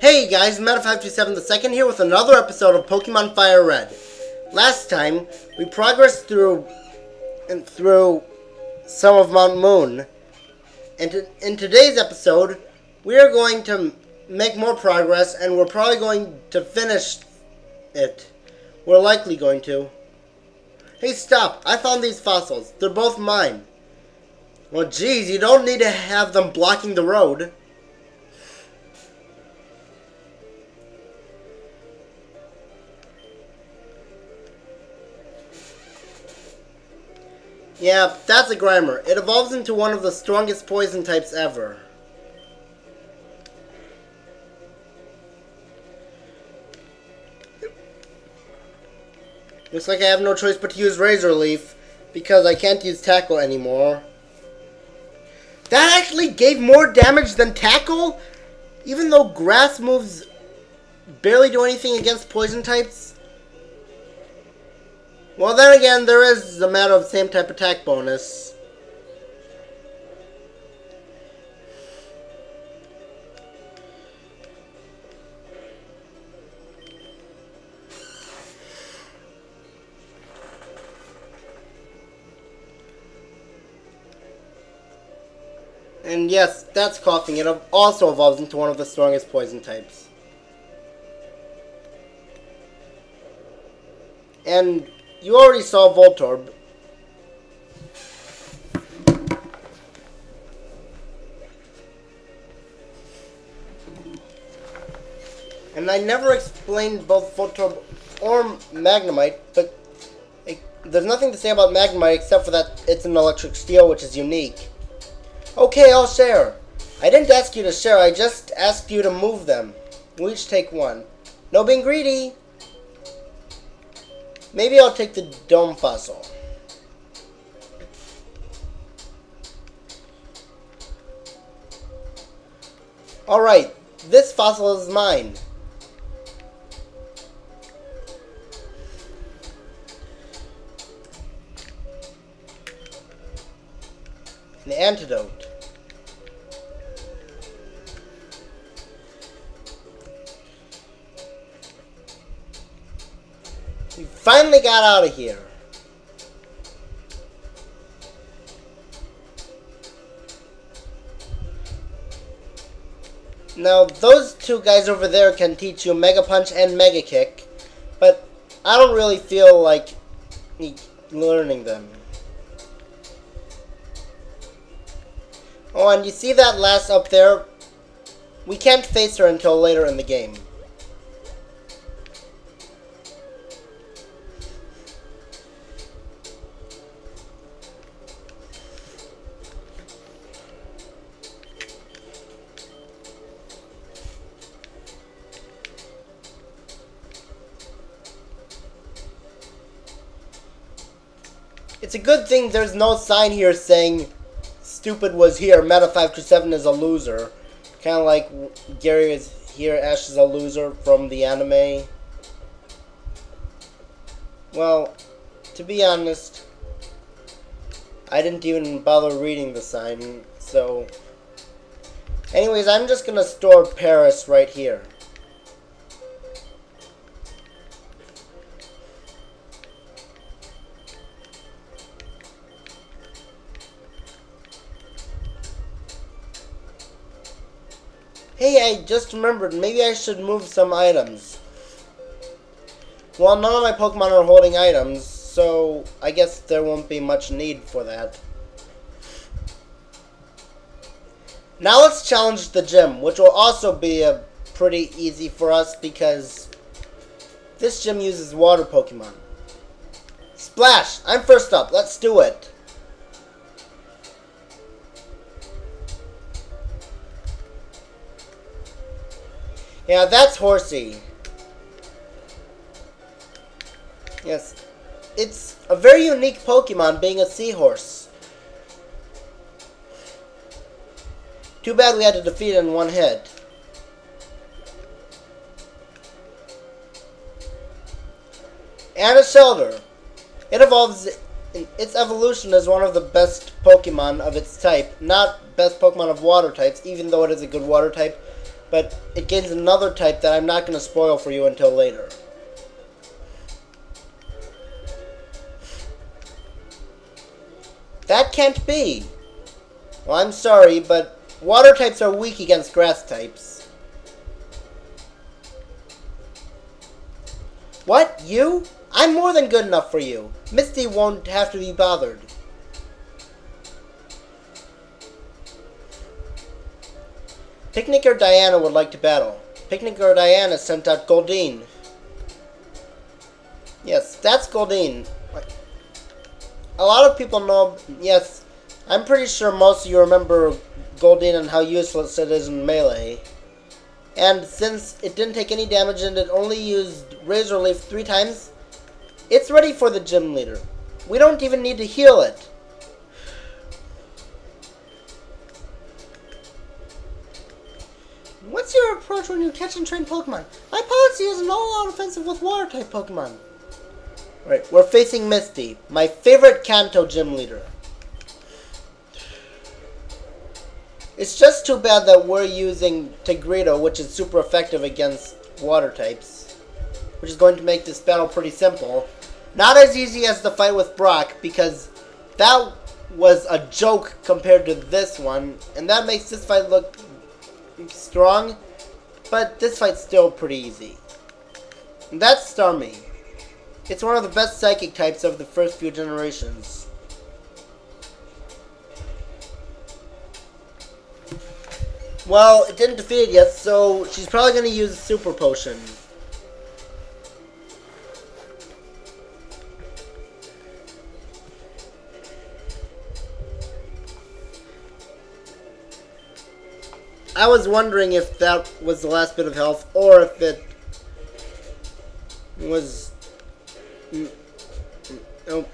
Hey guys, Meta527 the second here with another episode of Pokemon Firered. Last time, we progressed through some of Mount Moon. And in today's episode, we are going to make more progress, and we're probably going to finish it. We're likely going to. Hey, stop! I found these fossils. They're both mine. Well, geez, you don't need to have them blocking the road. Yeah, that's a Grimer. It evolves into one of the strongest poison types ever. Looks like I have no choice but to use Razor Leaf, because I can't use Tackle anymore. That actually gave more damage than Tackle? Even though Grass moves barely do anything against poison types? Well, then again, there is a matter of same type attack bonus. And yes, that's Koffing. It also evolves into one of the strongest poison types. And you already saw Voltorb. And I never explained both Voltorb or Magnemite, but there's nothing to say about Magnemite except for that it's an electric steel, which is unique. Okay, I'll share. I didn't ask you to share, I just asked you to move them. We'll each take one. No being greedy. Maybe I'll take the Dome Fossil. Alright, this fossil is mine. An antidote. We finally got out of here. Now, those two guys over there can teach you Mega Punch and Mega Kick, but I don't really feel like learning them. Oh, and you see that last up there? We can't face her until later in the game. It's a good thing there's no sign here saying Stupid was here, Meta527 is a loser. Kind of like Gary is here, Ash is a loser from the anime. Well, to be honest, I didn't even bother reading the sign, so... Anyways, I'm just gonna store Paris right here. Hey, I just remembered, maybe I should move some items. Well, none of my Pokemon are holding items, so I guess there won't be much need for that. Now let's challenge the gym, which will also be pretty easy for us because this gym uses water Pokemon. Splash! I'm first up, let's do it. Yeah, that's Horsea. Yes. It's a very unique Pokemon, being a seahorse. Too bad we had to defeat it in one hit. And a Shellder. It evolves... Its evolution is one of the best Pokemon of its type. Not best Pokemon of water types, even though it is a good water type. but it gains another type that I'm not going to spoil for you until later. That can't be. Well, I'm sorry, but water types are weak against grass types. What? You? I'm more than good enough for you. Misty won't have to be bothered. Picnic or Diana would like to battle. Picnic or Diana sent out Goldeen. Yes, that's Goldeen. A lot of people know, yes, I'm pretty sure most of you remember Goldeen and how useless it is in melee. And since it didn't take any damage and it only used Razor Leaf 3 times, it's ready for the gym leader. We don't even need to heal it. What's your approach when you catch and train Pokemon? My policy is an all-out offensive with Water-type Pokemon. Right, we're facing Misty, my favorite Kanto gym leader. It's just too bad that we're using Tigredo, which is super effective against water types, which is going to make this battle pretty simple. Not as easy as the fight with Brock, because that was a joke compared to this one, and that makes this fight look strong, but this fight's still pretty easy. And that's Starmie. It's one of the best psychic types of the first few generations. Well, it didn't defeat it yet, so she's probably going to use a super potion. I was wondering if that was the last bit of health, or if it was...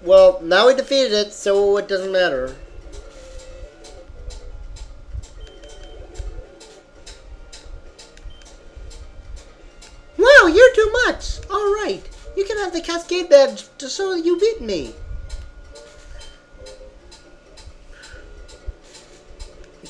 well, now we defeated it, so it doesn't matter. Wow, you're too much! Alright, you can have the Cascade Badge to show you beat me.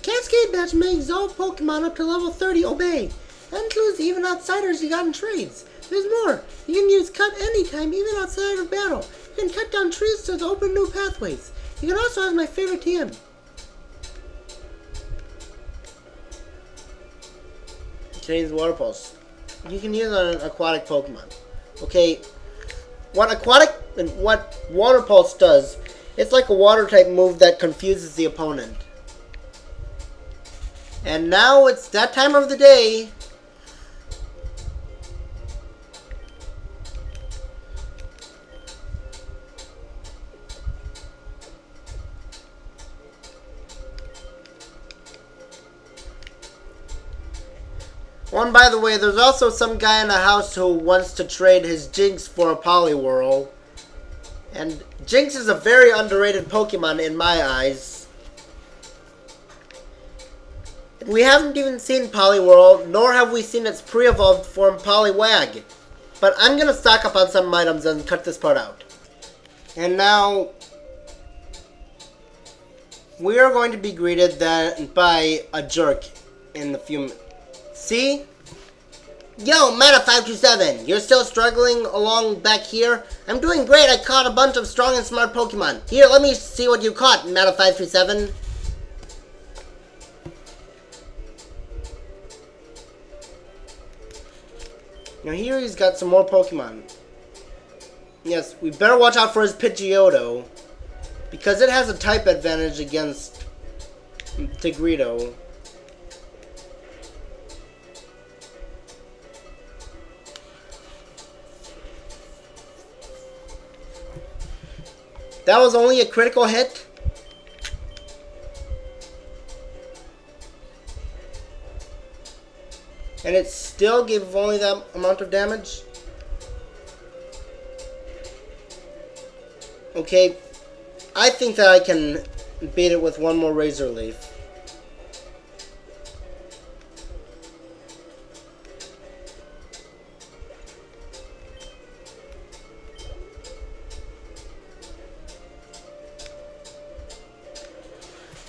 Cascade Badge makes all Pokemon up to level 30 obey. That includes even outsiders you got in trades. There's more. You can use Cut anytime, even outside of battle. You can cut down trees to open new pathways. You can also have my favorite TM. Change Water Pulse. You can use it on an aquatic Pokemon. Okay, what Water Pulse does, it's like a water type move that confuses the opponent. And now it's that time of the day. Oh, and by the way, there's also some guy in the house who wants to trade his Jinx for a Poliwhirl. And Jinx is a very underrated Pokemon in my eyes. We haven't even seen Poliwhirl, nor have we seen its pre-evolved form Poliwag. But I'm going to stock up on some items and cut this part out. And now, we are going to be greeted by a jerk in a few minutes. See? Yo, Meta527, you're still struggling along back here? I'm doing great, I caught a bunch of strong and smart Pokemon. Here, let me see what you caught, Meta527. Now here he's got some more Pokemon. Yes, we better watch out for his Pidgeotto, because it has a type advantage against Tigredo. That was only a critical hit. And it still gave only that amount of damage. Okay, I think that I can beat it with one more Razor Leaf.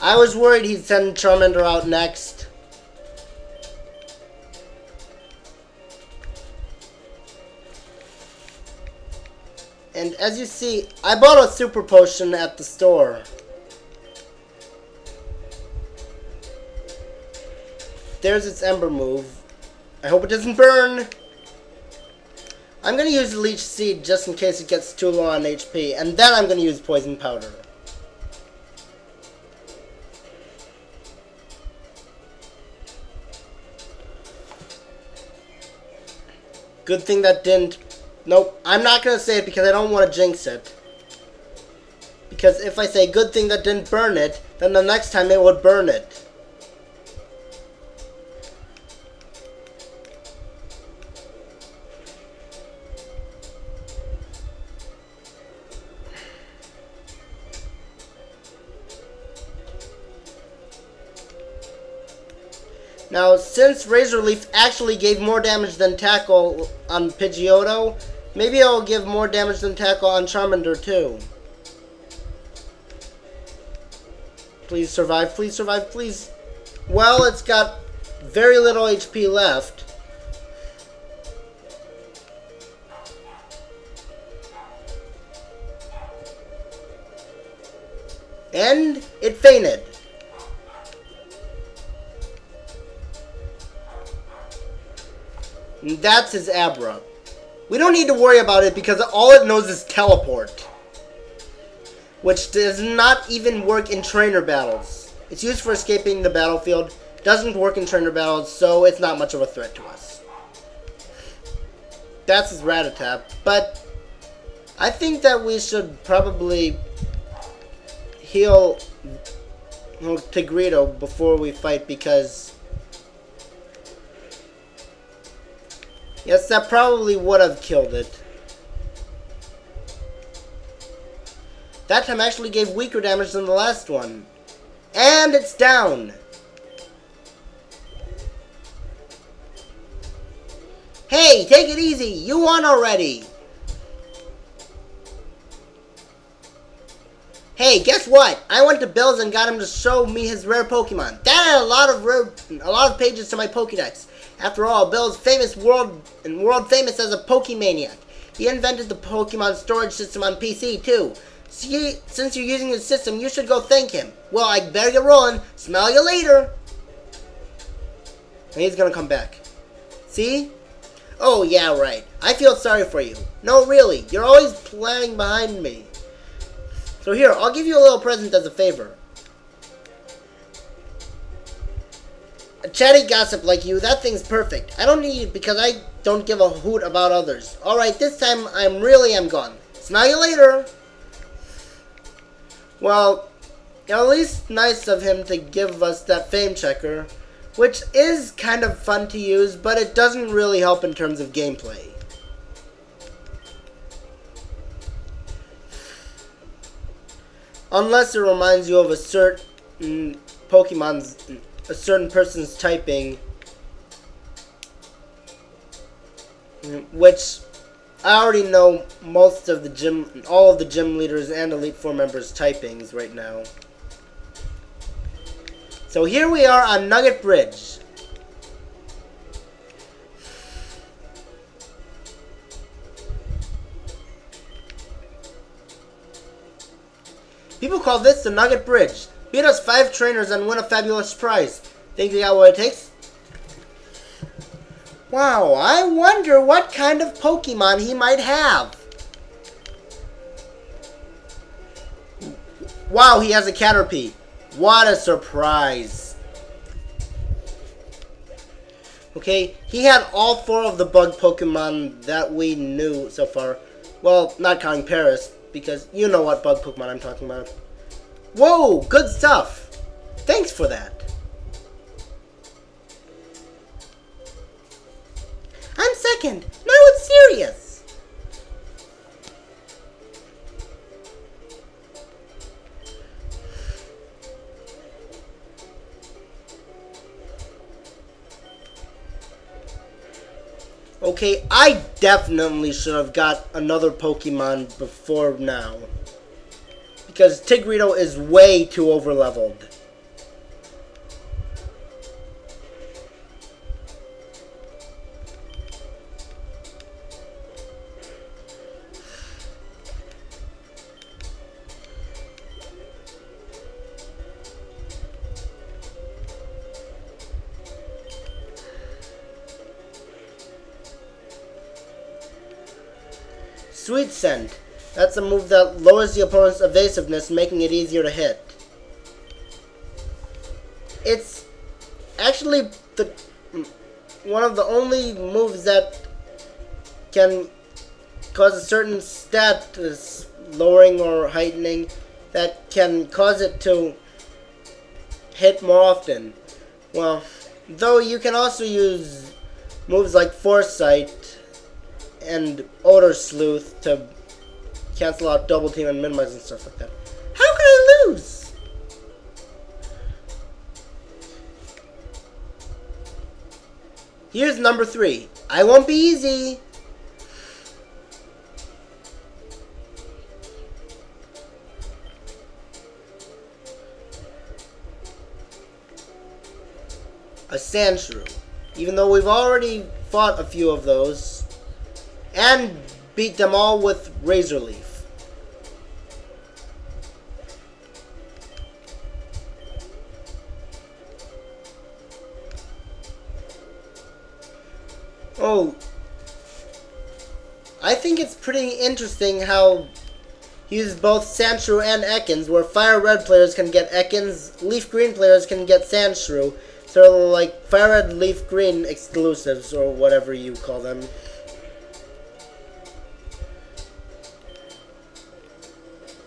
I was worried he'd send Charmander out next. And as you see, I bought a super potion at the store. There's its ember move. I hope it doesn't burn. I'm going to use Leech Seed just in case it gets too low on HP. And then I'm going to use Poison Powder. Good thing that didn't... Nope, I'm not going to say it because I don't want to jinx it. Because if I say good thing that didn't burn it, then the next time it would burn it. Now, since Razor Leaf actually gave more damage than Tackle on Pidgeotto, maybe it'll give more damage than Tackle on Charmander too. Please survive, please survive, please. Well, it's got very little HP left. And it fainted. And that's his Abra. We don't need to worry about it because all it knows is teleport. Which does not even work in trainer battles. It's used for escaping the battlefield. Doesn't work in trainer battles, so it's not much of a threat to us. That's his Rattata. But I think that we should probably heal Tigredo before we fight because... Yes, that probably would have killed it. That time actually gave weaker damage than the last one. And it's down. Hey, take it easy. You won already. Hey, guess what? I went to Bill's and got him to show me his rare Pokemon. That had a lot of pages to my Pokédex. After all, Bill's world famous as a Pokemaniac. He invented the Pokemon storage system on PC too. See, since you're using his system, you should go thank him. Well, I better get rolling. Smell you later. And he's gonna come back. See? Oh yeah, right. I feel sorry for you. No, really. You're always planning behind me. So here, I'll give you a little present as a favor. A chatty gossip like you, that thing's perfect. I don't need it because I don't give a hoot about others. Alright, this time I'm gone. Smell you later. Well, at least nice of him to give us that fame checker, which is kind of fun to use, but it doesn't really help in terms of gameplay. Unless it reminds you of a certain a certain person's typing, which I already know most of all of the gym leaders and Elite Four members' typings right now. So here we are on Nugget Bridge. People call this the Nugget Bridge. Beat us 5 trainers and win a fabulous prize. Think you got what it takes? Wow, I wonder what kind of Pokemon he might have. Wow, he has a Caterpie. What a surprise. Okay, he had all 4 of the bug Pokemon that we knew so far. Well, not counting Paris, because you know what bug Pokemon I'm talking about. Whoa, good stuff. Thanks for that. I'm second. Now it's serious. Okay, I definitely should have got another Pokemon before now. Because Tigredo is way too overleveled. Sweet Scent. That's a move that lowers the opponent's evasiveness, making it easier to hit. It's actually one of the only moves that can cause a certain stat, lowering or heightening, that can cause it to hit more often. Well, though you can also use moves like Foresight and Odor Sleuth to cancel out Double Team and Minimize and stuff like that. How could I lose? Here's number 3. I won't be easy. A Sandshrew. Even though we've already fought a few of those and beat them all with Razor Leaf. Oh, I think it's pretty interesting how he uses both Sandshrew and Ekans, where Fire Red players can get Ekans, Leaf Green players can get Sandshrew. So like Fire Red, Leaf Green exclusives, or whatever you call them.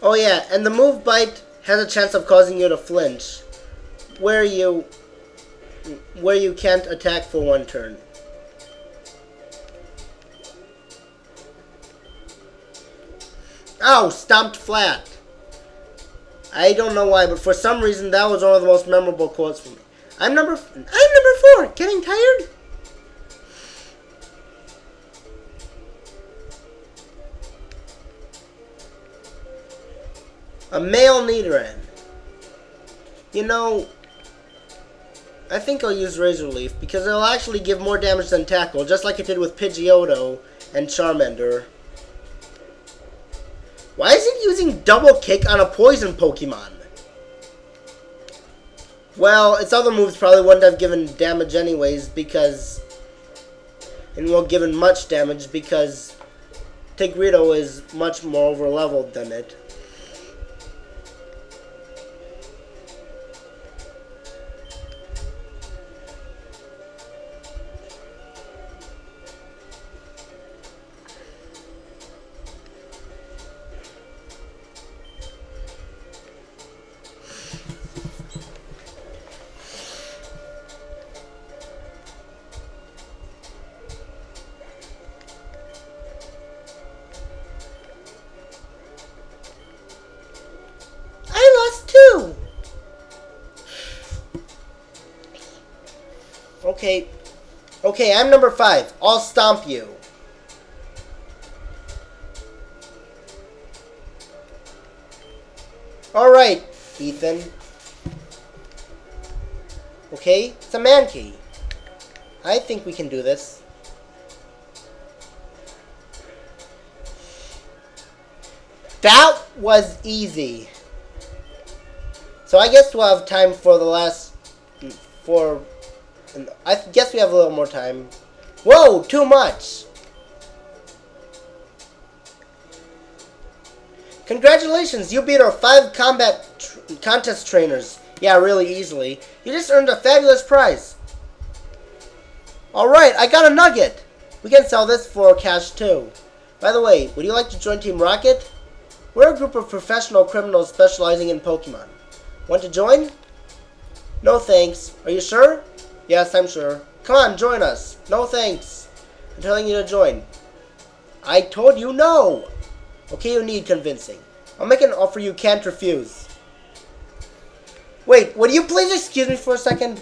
Oh yeah, and the move Bite has a chance of causing you to flinch, where you can't attack for one turn. Ow! Stomped flat. I don't know why, but for some reason that was one of the most memorable quotes for me. I'm number 4. Getting tired? A male Nidoran. You know, I think I'll use Razor Leaf because it'll actually give more damage than Tackle, just like it did with Pidgeotto and Charmander. Why is it using Double Kick on a poison Pokemon? Well, its other moves probably wouldn't have given damage anyways because... And won't given much damage because Tigredo is much more over-leveled than it. Okay, I'm number 5. I'll stomp you. Alright, Ethan. Okay, it's a Mankey. I think we can do this. That was easy. So I guess we'll have time for the last... I guess we have a little more time. Whoa, too much! Congratulations, you beat our 5 combat contest trainers. Yeah, really easily. You just earned a fabulous prize. Alright, I got a nugget. We can sell this for cash too. By the way, would you like to join Team Rocket? We're a group of professional criminals specializing in Pokemon. Want to join? No thanks. Are you sure? Yes, I'm sure. Come on, join us. No thanks. I'm telling you to join. I told you no. Okay, you need convincing. I'll make an offer you can't refuse. Wait, would you please excuse me for a second?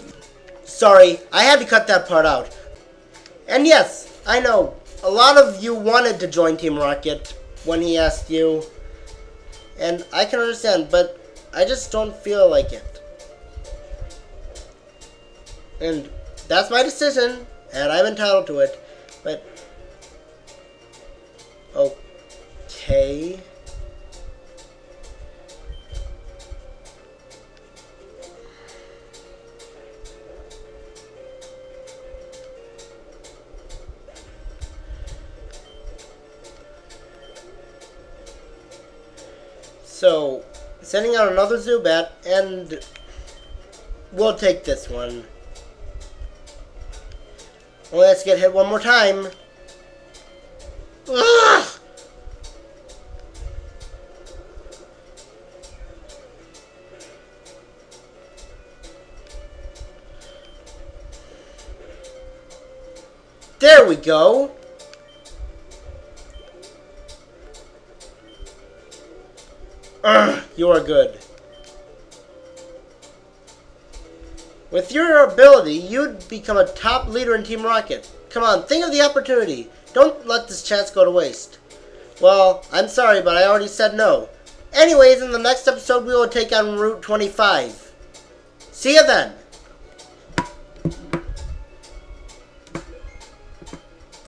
Sorry, I had to cut that part out. And yes, I know, a lot of you wanted to join Team Rocket when he asked you. And I can understand, but I just don't feel like it. And that's my decision, and I'm entitled to it, but... Okay... So, sending out another Zubat, and we'll take this one. Only has to get hit one more time. Ugh! There we go. You are good. With your ability, you'd become a top leader in Team Rocket. Come on, think of the opportunity. Don't let this chance go to waste. Well, I'm sorry, but I already said no. Anyways, in the next episode, we will take on Route 25. See you then.